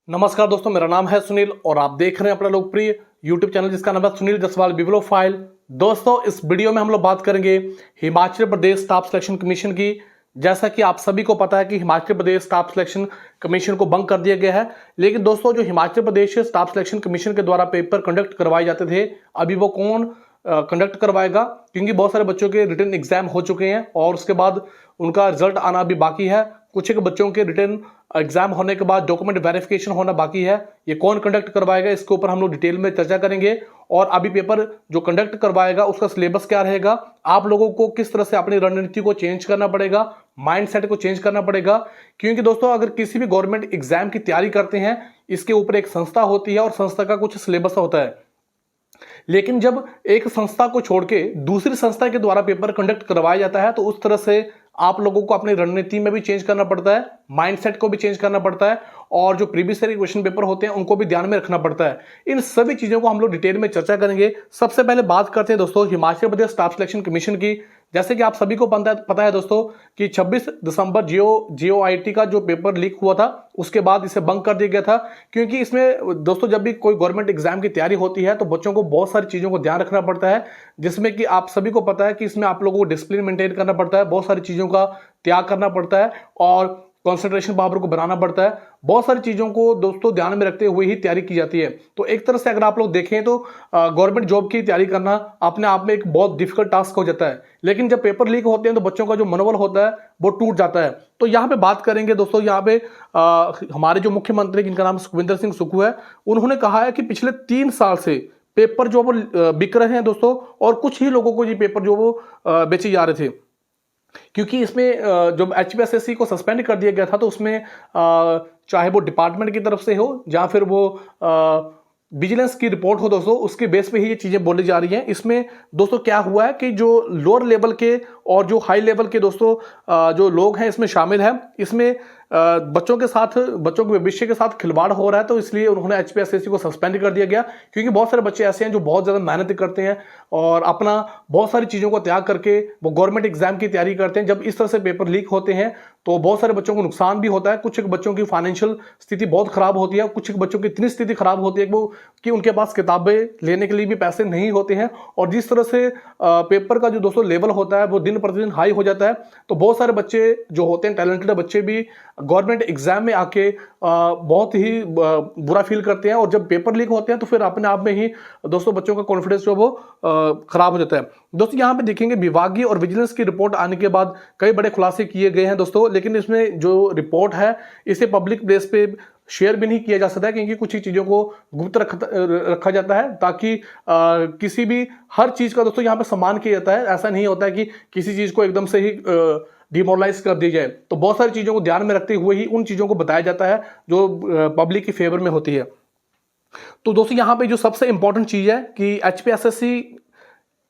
नमस्कार दोस्तों, मेरा नाम है सुनील और आप देख रहे हैं अपना लोकप्रिय YouTube चैनल जिसका नाम है सुनील जसवाल बिब्लियोफाइल। दोस्तों, इस वीडियो में हम लोग बात करेंगे Himachal Pradesh staff selection commission की। जैसा कि आप सभी को पता है कि Himachal Pradesh staff selection commission को बंद कर दिया गया है, लेकिन दोस्तों जो Himachal Pradesh staff selection commission के द्वारा पेपर कंडक्ट करवाए जाते थे, अभी वो कौन कंडक्ट करवाएगा? क्योंकि बहुत सारे बच्चों के रिटन एग्जाम हो चुके हैं और उसके बाद उनका रिजल्ट आना भी बाकी है। कुछ एक बच्चों के रिटन एग्जाम होने के बाद डॉक्यूमेंट वेरिफिकेशन होना बाकी है। ये कौन कंडक्ट करवाएगा, इसके ऊपर हम लोग डिटेल में चर्चा करेंगे। और अभी पेपर जो कंडक्ट करवाएगा उसका सिलेबस क्या रहेगा, आप लोगों को किस तरह से अपनी रणनीति को चेंज करना पड़ेगा, माइंडसेट को चेंज करना पड़ेगा। क्योंकि दोस्तों अगर किसी भी गवर्नमेंट एग्जाम की तैयारी करते हैं, इसके ऊपर एक संस्था होती है और संस्था का कुछ सिलेबस होता है। लेकिन जब एक संस्था को छोड़ के दूसरी संस्था के द्वारा पेपर कंडक्ट करवाया जाता है, तो उस तरह से आप लोगों को अपनी रणनीति में भी चेंज करना पड़ता है, माइंडसेट को भी चेंज करना पड़ता है और जो प्रीवियस ईयर क्वेश्चन पेपर होते हैं उनको भी ध्यान में रखना पड़ता है। इन सभी चीजों को हम लोग डिटेल में चर्चा करेंगे। सबसे पहले बात करते हैं दोस्तों Himachal Pradesh staff selection commission की। जैसे कि आप सभी को पता है दोस्तों कि 26 दिसंबर जीओआईटी का जो पेपर लीक हुआ था, उसके बाद इसे बंद कर दिया गया था। क्योंकि इसमें दोस्तों जब भी कोई गवर्नमेंट एग्जाम की तैयारी होती है तो बच्चों को बहुत सारी चीजों को ध्यान रखना पड़ता है, जिसमें कि आप सभी को पता है कि इसमें आप लोगों को डिसिप्लिन मेंटेन करना पड़ता है, बहुत सारी चीजों का त्याग करना पड़ता है और कंसंट्रेशन पावर को बनाना पड़ता है। बहुत सारी चीजों को दोस्तों ध्यान में रखते हुए ही तैयारी की जाती है। तो एक तरह से अगर आप लोग देखें तो गवर्नमेंट जॉब की तैयारी करना अपने आप में एक बहुत डिफिकल्ट टास्क हो जाता है। लेकिन जब पेपर लीक होते हैं तो बच्चों का जो मनोबल होता है वो टूट जाता है। तो यहाँ पे बात करेंगे दोस्तों, यहाँ पे हमारे जो मुख्यमंत्री जिनका नाम सुखविंदर सिंह सुक्खू है, उन्होंने कहा है कि पिछले 3 साल से पेपर जो वो बिक रहे हैं दोस्तों, और कुछ ही लोगों को ये पेपर जो वो बेचे जा रहे थे। क्योंकि इसमें जब एचपीएसएससी को सस्पेंड कर दिया गया था, तो उसमें चाहे वो डिपार्टमेंट की तरफ से हो या फिर वो विजिलेंस की रिपोर्ट हो दोस्तों, उसके बेस पे ही ये चीजें बोली जा रही हैं। इसमें दोस्तों क्या हुआ है कि जो लोअर लेवल के और जो हाई लेवल के दोस्तों जो लोग हैं इसमें शामिल हैं, इसमें बच्चों के भविष्य के साथ खिलवाड़ हो रहा है। तो इसलिए उन्होंने एचपीएसएससी को सस्पेंड कर दिया गया। क्योंकि बहुत सारे बच्चे ऐसे हैं जो बहुत ज्यादा मेहनत करते हैं और अपना बहुत सारी चीजों को त्याग करके वो गवर्नमेंट एग्जाम की तैयारी करते हैं। जब इस तरह से पेपर लीक होते हैं तो बहुत सारे बच्चों को नुकसान भी होता है। कुछ एक बच्चों की फाइनेंशियल स्थिति बहुत खराब होती है, कुछ एक बच्चों की इतनी स्थिति खराब होती है कि उनके पास किताबें लेने के लिए भी पैसे नहीं होते हैं। और जिस तरह से पेपर का जो दोस्तों लेवल होता है वो दिन प्रतिदिन हाई हो जाता है, तो बहुत सारे बच्चे जो होते हैं, टैलेंटेड बच्चे भी गवर्नमेंट एग्जाम में आके बहुत ही बुरा फील करते हैं। और जब पेपर लीक होते हैं तो फिर अपने आप में ही दोस्तों बच्चों का कॉन्फिडेंस जो वो खराब हो जाता है। दोस्तों यहाँ पे देखेंगे विभागीय और विजिलेंस की रिपोर्ट आने के बाद कई बड़े खुलासे किए गए हैं दोस्तों, लेकिन इसमें जो रिपोर्ट है इसे पब्लिक प्लेस पे शेयर भी नहीं किया जा सकता है। क्योंकि कुछ ही चीजों को गुप्त रखा जाता है ताकि किसी भी हर चीज का दोस्तों यहाँ पे सम्मान किया जाता है। ऐसा नहीं होता है कि किसी चीज को एकदम से ही डिमोरलाइज कर दी जाए। तो बहुत सारी चीजों को ध्यान में रखते हुए ही उन चीजों को बताया जाता है जो पब्लिक के फेवर में होती है। तो दोस्तों यहाँ पे जो सबसे इंपॉर्टेंट चीज है कि एचपीएसएससी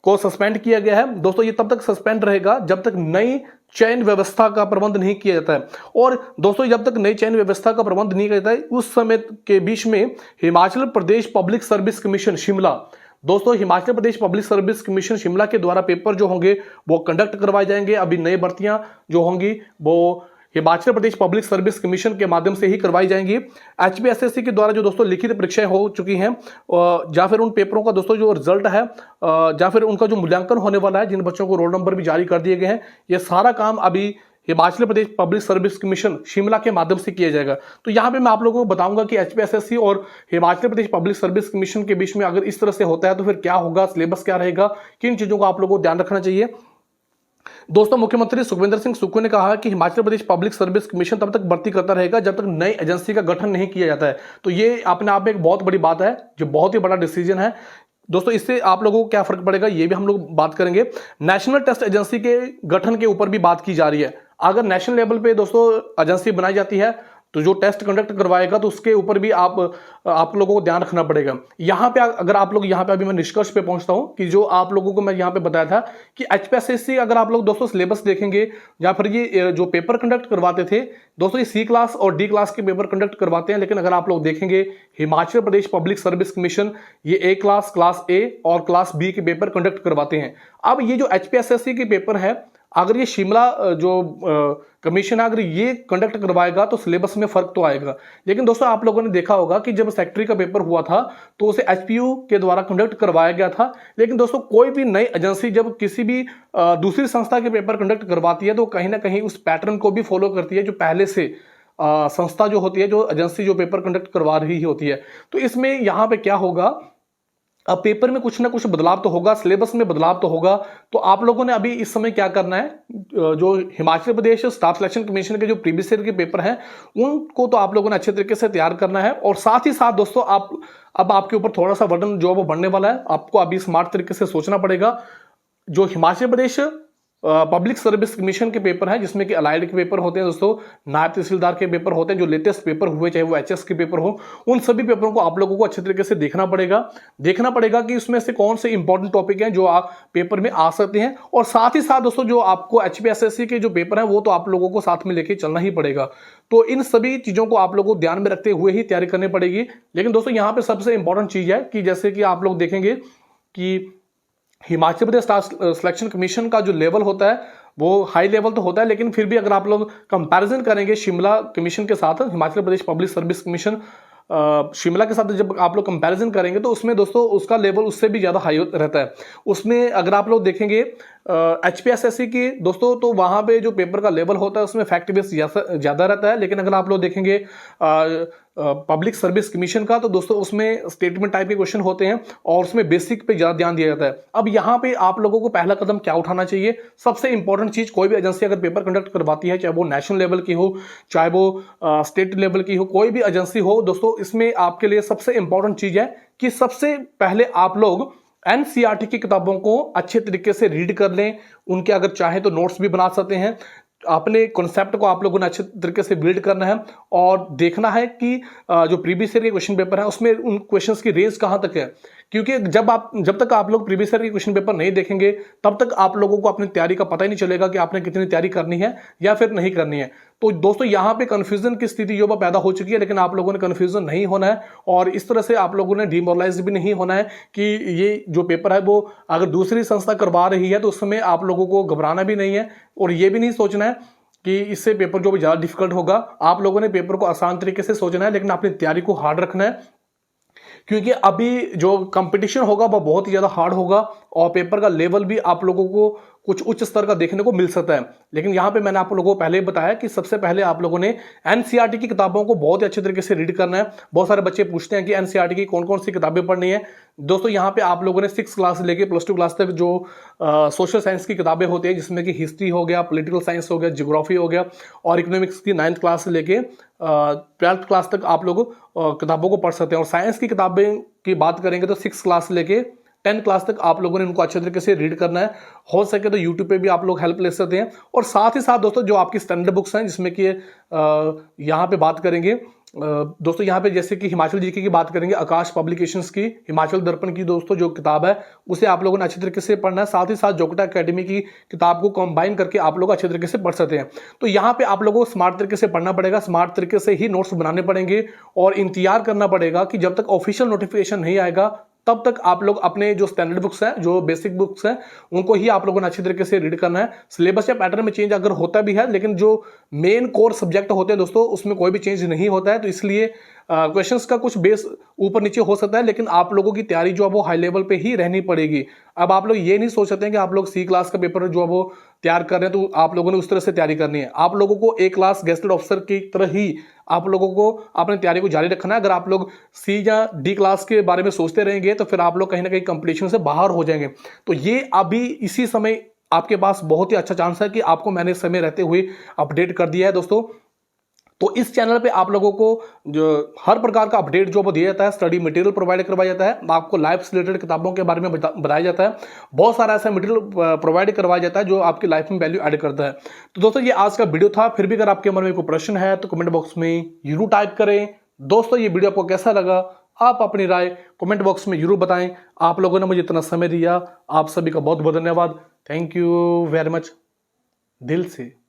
को सस्पेंड किया गया है दोस्तों, ये तब तक सस्पेंड रहेगा जब तक नई चयन व्यवस्था का प्रबंध नहीं किया जाता है। और दोस्तों जब तक नई चयन व्यवस्था का प्रबंध नहीं किया जाता है, उस समय के बीच में Himachal Pradesh public service commission Shimla, दोस्तों Himachal Pradesh public service commission Shimla के द्वारा पेपर जो होंगे वो कंडक्ट करवाए जाएंगे। अभी नई भर्तियां जो होंगी वो Himachal Pradesh public service commission के माध्यम से ही करवाई जाएंगी। एचपीएसएससी के द्वारा जो दोस्तों लिखित परीक्षाएं हो चुकी हैं या फिर उन पेपरों का दोस्तों जो रिजल्ट है या फिर उनका जो मूल्यांकन होने वाला है, जिन बच्चों को रोल नंबर भी जारी कर दिए गए हैं, ये सारा काम अभी Himachal Pradesh public service commission Shimla के माध्यम से किया जाएगा। तो यहाँ पे मैं आप लोगों को बताऊंगा कि एचपीएसएससी और Himachal Pradesh public service commission के बीच में अगर इस तरह से होता है तो फिर क्या होगा, सिलेबस क्या रहेगा, किन चीजों को आप लोगों को ध्यान रखना चाहिए। दोस्तों मुख्यमंत्री सुखविंदर सिंह सुक्खू ने कहा कि Himachal Pradesh public service commission तब तक भर्ती करता रहेगा जब तक नई एजेंसी का गठन नहीं किया जाता है। तो ये अपने आप में एक बहुत बड़ी बात है, जो बहुत ही बड़ा डिसीजन है दोस्तों। इससे आप लोगों को क्या फर्क पड़ेगा ये भी हम लोग बात करेंगे। नेशनल टेस्ट एजेंसी के गठन के ऊपर भी बात की जा रही है। अगर नेशनल लेवल पे दोस्तों एजेंसी बनाई जाती है तो जो टेस्ट कंडक्ट करवाएगा तो उसके ऊपर भी आप लोगों को ध्यान रखना पड़ेगा। यहाँ पे अगर आप लोग यहाँ पे अभी मैं निष्कर्ष पे पहुंचता हूँ कि जो आप लोगों को मैं यहाँ पे बताया था कि एचपीएसएससी अगर आप लोग दोस्तों सिलेबस देखेंगे या फिर ये जो पेपर कंडक्ट करवाते थे दोस्तों, ये सी क्लास और डी क्लास के पेपर कंडक्ट करवाते हैं। लेकिन अगर आप लोग देखेंगे Himachal Pradesh public service commission ये ए क्लास, क्लास ए और क्लास बी के पेपर कंडक्ट करवाते हैं। अब ये जो एचपीएसएससी के पेपर है अगर ये शिमला जो कमीशन है अगर ये कंडक्ट करवाएगा तो सिलेबस में फर्क तो आएगा। लेकिन दोस्तों आप लोगों ने देखा होगा कि जब सेक्रेटरी का पेपर हुआ था तो उसे एचपीयू के द्वारा कंडक्ट करवाया गया था। लेकिन दोस्तों कोई भी नई एजेंसी जब किसी भी दूसरी संस्था के पेपर कंडक्ट करवाती है तो कहीं ना कहीं उस पैटर्न को भी फॉलो करती है जो पहले से संस्था जो होती है, जो एजेंसी जो पेपर कंडक्ट करवा रही होती है। तो इसमें यहाँ पे क्या होगा, अब पेपर में कुछ ना कुछ बदलाव तो होगा, सिलेबस में बदलाव तो होगा। तो आप लोगों ने अभी इस समय क्या करना है, जो Himachal Pradesh staff selection commission के जो प्रीवियस ईयर के पेपर हैं उनको तो आप लोगों ने अच्छे तरीके से तैयार करना है। और साथ ही साथ दोस्तों अब आपके ऊपर थोड़ा सा बर्डन जो है वो बढ़ने वाला है। आपको अभी स्मार्ट तरीके से सोचना पड़ेगा। जो Himachal Pradesh public service commission के पेपर हैं जिसमें कि अलाइड के पेपर होते हैं दोस्तों, नायब तहसीलदार के पेपर होते हैं, जो लेटेस्ट पेपर हुए चाहे वो एचएस के पेपर हो, उन सभी पेपरों को आप लोगों को अच्छे तरीके से देखना पड़ेगा कि उसमें से कौन से इंपॉर्टेंट टॉपिक हैं जो आप पेपर में आ सकते हैं। और साथ ही साथ दोस्तों जो आपको एचपीएसएससी के जो पेपर हैं वो तो आप लोगों को साथ में लेके चलना ही पड़ेगा। तो इन सभी चीजों को आप लोगों को ध्यान में रखते हुए ही तैयारी करनी पड़ेगी। लेकिन दोस्तों यहाँ पे सबसे इंपॉर्टेंट चीज है कि जैसे कि आप लोग देखेंगे कि Himachal Pradesh staff selection commission का जो लेवल होता है वो हाई लेवल तो होता है, लेकिन फिर भी अगर आप लोग कंपैरिजन करेंगे शिमला कमीशन के साथ, Himachal Pradesh public service commission Shimla के साथ जब आप लोग कंपैरिजन करेंगे तो उसमें दोस्तों उसका लेवल उससे भी ज़्यादा हाई रहता है। उसमें अगर आप लोग देखेंगे एचपीएसएससी की दोस्तों तो वहाँ पे जो पेपर का लेवल होता है उसमें फैक्ट बेस ज़्यादा रहता है। लेकिन अगर आप लोग देखेंगे पब्लिक सर्विस कमीशन का तो दोस्तों उसमें स्टेटमेंट टाइप के क्वेश्चन होते हैं और उसमें बेसिक पे ज़्यादा ध्यान दिया जाता है। अब यहाँ पे आप लोगों को पहला कदम क्या उठाना चाहिए, सबसे इंपॉर्टेंट चीज़, कोई भी एजेंसी अगर पेपर कंडक्ट करवाती है चाहे वो नेशनल लेवल की हो चाहे वो स्टेट लेवल की हो, कोई भी एजेंसी हो दोस्तों, इसमें आपके लिए सबसे इंपॉर्टेंट चीज़ है कि सबसे पहले आप लोग एनसीईआरटी की किताबों को अच्छे तरीके से रीड कर लें। उनके अगर चाहे तो नोट्स भी बना सकते हैं। अपने कॉन्सेप्ट को आप लोगों ने अच्छे तरीके से बिल्ड करना है और देखना है कि जो प्रीवियस ईयर के क्वेश्चन पेपर है उसमें उन क्वेश्चंस की रेंज कहां तक है। क्योंकि जब तक आप लोग प्रीवियस ईयर के क्वेश्चन पेपर नहीं देखेंगे तब तक आप लोगों को अपनी तैयारी का पता ही नहीं चलेगा कि आपने कितनी तैयारी करनी है या फिर नहीं करनी है। तो दोस्तों यहाँ पे कंफ्यूजन की स्थिति जो पैदा हो चुकी है, लेकिन आप लोगों ने कंफ्यूजन नहीं होना है और इस तरह से आप लोगों ने डिमोरलाइज भी नहीं होना है कि ये जो पेपर है वो अगर दूसरी संस्था करवा रही है तो उस समय आप लोगों को घबराना भी नहीं है और ये भी नहीं सोचना है कि इससे पेपर जो भी ज़्यादा डिफिकल्ट होगा। आप लोगों ने पेपर को आसान तरीके से सोचना है, लेकिन अपनी तैयारी को हार्ड रखना है क्योंकि अभी जो कंपटीशन होगा वह बहुत ही ज़्यादा हार्ड होगा और पेपर का लेवल भी आप लोगों को कुछ उच्च स्तर का देखने को मिल सकता है। लेकिन यहाँ पे मैंने आप लोगों को पहले ही बताया कि सबसे पहले आप लोगों ने एनसीईआरटी की किताबों को बहुत ही अच्छे तरीके से रीड करना है। बहुत सारे बच्चे पूछते हैं कि एनसीईआरटी की कौन कौन सी किताबें पढ़नी है। दोस्तों यहाँ पे आप लोगों ने 6 क्लास से लेके +2 क्लास तक जो सोशल साइंस की किताबें होती है जिसमें कि हिस्ट्री हो गया, पॉलिटिकल साइंस हो गया, ज्योग्राफी हो गया और इकोनॉमिक्स की 9th क्लास से लेके 12th क्लास तक आप लोग किताबों को पढ़ सकते हैं। और साइंस की किताबें की बात करेंगे तो 6 क्लास से लेके 10th क्लास तक आप लोगों ने उनको अच्छे तरीके से रीड करना है। हो सके तो यूट्यूब पे भी आप लोग हेल्प ले सकते हैं। और साथ ही साथ दोस्तों जो आपकी स्टैंडर्ड बुक्स हैं जिसमें कि यहाँ पे बात करेंगे दोस्तों, यहाँ पे जैसे कि हिमाचल जीके की बात करेंगे, आकाश पब्लिकेशंस की हिमाचल दर्पण की दोस्तों जो किताब है उसे आप लोगों ने अच्छे तरीके से पढ़ना है। साथ ही साथ जोग्टा एकेडमी की किताब को कंबाइन करके आप लोग अच्छे तरीके से पढ़ सकते हैं। तो यहाँ पे आप लोगों को स्मार्ट तरीके से पढ़ना पड़ेगा, स्मार्ट तरीके से ही नोट्स बनाने पड़ेंगे और इंतजार करना पड़ेगा कि जब तक ऑफिशियल नोटिफिकेशन नहीं आएगा तब तक आप लोग अपने जो स्टैंडर्ड बुक्स हैं, जो बेसिक बुक्स हैं, उनको ही आप लोगों ने अच्छी तरीके से रीड करना है। सिलेबस या पैटर्न में चेंज अगर होता भी है, लेकिन जो मेन कोर सब्जेक्ट होते हैं दोस्तों उसमें कोई भी चेंज नहीं होता है। तो इसलिए क्वेश्चंस का कुछ बेस ऊपर नीचे हो सकता है, लेकिन आप लोगों की तैयारी जो है वो हाई लेवल पे ही रहनी पड़ेगी। अब आप लोग ये नहीं सोच सकते हैं कि आप लोग सी क्लास का पेपर जो है वो तैयार कर रहे हैं तो आप लोगों ने उस तरह से तैयारी करनी है। आप लोगों को ए क्लास गेस्टेड ऑफिसर की तरह ही आप लोगों को अपनी तैयारी को जारी रखना है। अगर आप लोग सी या डी क्लास के बारे में सोचते रहेंगे तो फिर आप लोग कहीं ना कहीं कंपटीशन से बाहर हो जाएंगे। तो ये अभी इसी समय आपके पास बहुत ही अच्छा चांस है कि आपको मैंने समय रहते हुए अपडेट कर दिया है दोस्तों। तो इस चैनल पे आप लोगों को जो हर प्रकार का अपडेट जो वो दिया जाता है, स्टडी मटेरियल प्रोवाइड करवाया जाता है, आपको लाइफ से रिलेटेड किताबों के बारे में बताया जाता है, बहुत सारा ऐसा मटेरियल प्रोवाइड करवाया जाता है जो आपकी लाइफ में वैल्यू ऐड करता है। तो दोस्तों ये आज का वीडियो था। फिर भी अगर आपके मन में कोई प्रश्न है तो कमेंट बॉक्स में जरूर टाइप करें। दोस्तों ये वीडियो आपको कैसा लगा आप अपनी राय कमेंट बॉक्स में जरूर बताएं। आप लोगों ने मुझे इतना समय दिया, आप सभी का बहुत बहुत धन्यवाद। थैंक यू वेरी मच दिल से।